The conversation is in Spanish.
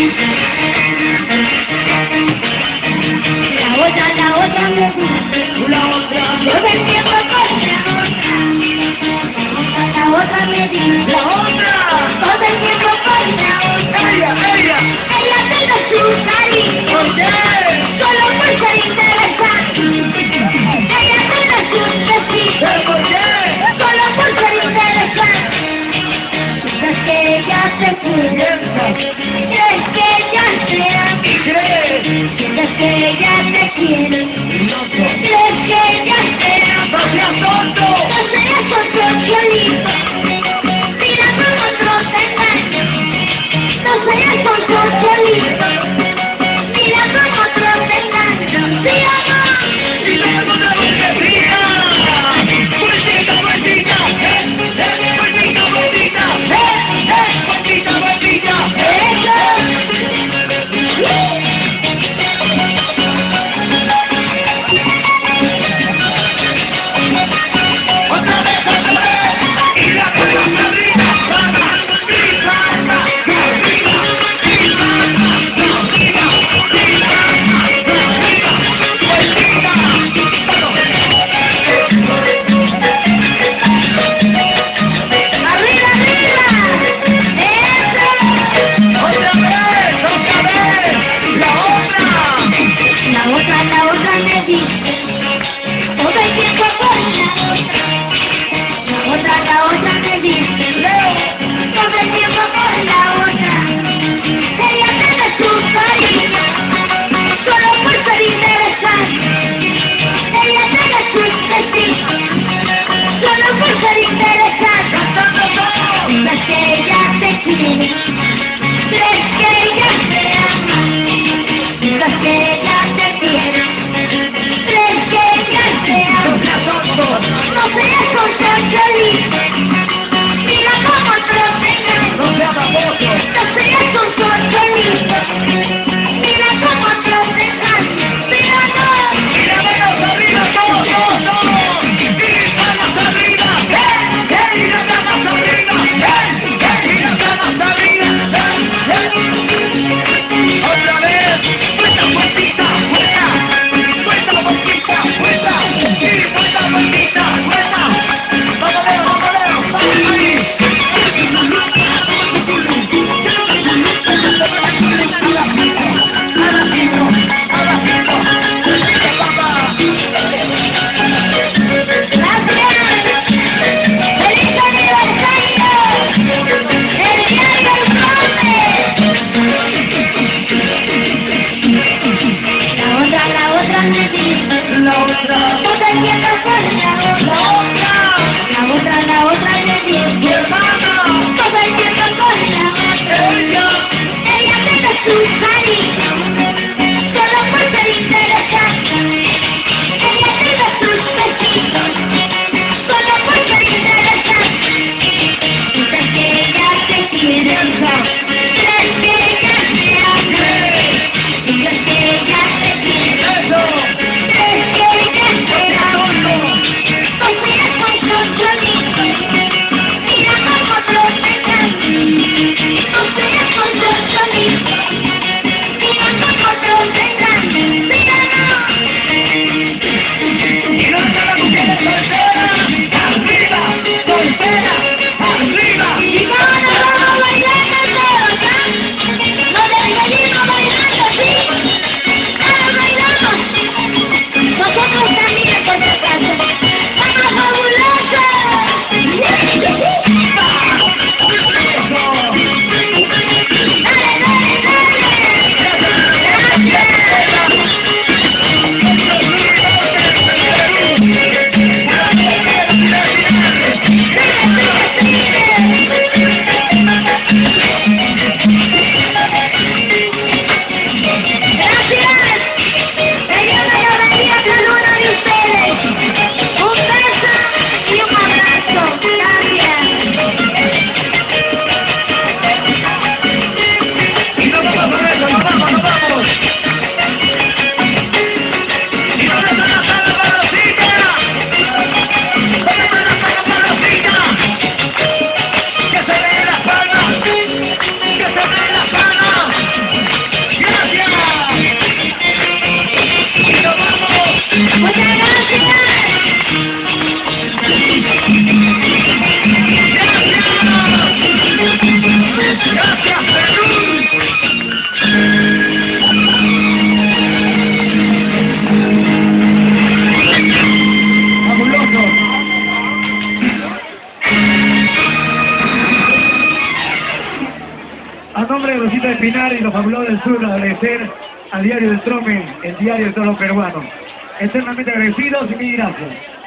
La otra me gusta, la otra, yo me siento con la otra me dice, la otra, todo el tiempo con la otra, ella tiene su cariño, solo por ser interesante, ella tiene su vestido, solo por ser interesante, es que ella se quiere, es que ella se ama, es que ella te quiere, es que ella te ama, no seas tonto, Violito, mira cómo otro te engaña, no seas tonto, Violito, mira cómo otro te engaña, ¿sí o no? ¡Y luego otra vueltecita! ¡Vueltita, vueltita! ¡Vueltita, vueltita! ¡Vueltita, vueltita! ¡Eso! La otra me dice, todo el tiempo con la otra me dice, todo el tiempo con la otra, ella tiene su cariño, solo por ser interesante, ella tiene sus vestidos, solo por ser interesante, es que ella te quiere, es que ella te ama, es que ella te quiere. No seas tonto, Violito, mira cómo otro te engaña, no seas tonto, Violito, mira cómo otro te engaña, mira no, mira manos arriba, todos, mira manos arriba, mira manos arriba, mira manos arriba, otra vez, vuelta, vueltita, vuelta, vuelta, vuelta, vuelta, la otra me dice, hermano, todo el tiempo con la otra, ella tiene su cariño, solo por ser interesante, ella tiene sus vestidos, solo por ser interesante, es que ella te quiere, es que ella te ama, es que ella te quiere, es que ella te ama. Mira cómo otro te engaña, no seas tonto, Violito, mira cómo otro te engaña, mira no. Y no te la mujer soltera, arriba, soltera, arriba. Y vamos bailando. A nombre de Rosita de Pinar y los Fabulosos del Sur, agradecer al Diario del Trome, el diario de todos los peruanos. Eternamente agradecidos y mil gracias.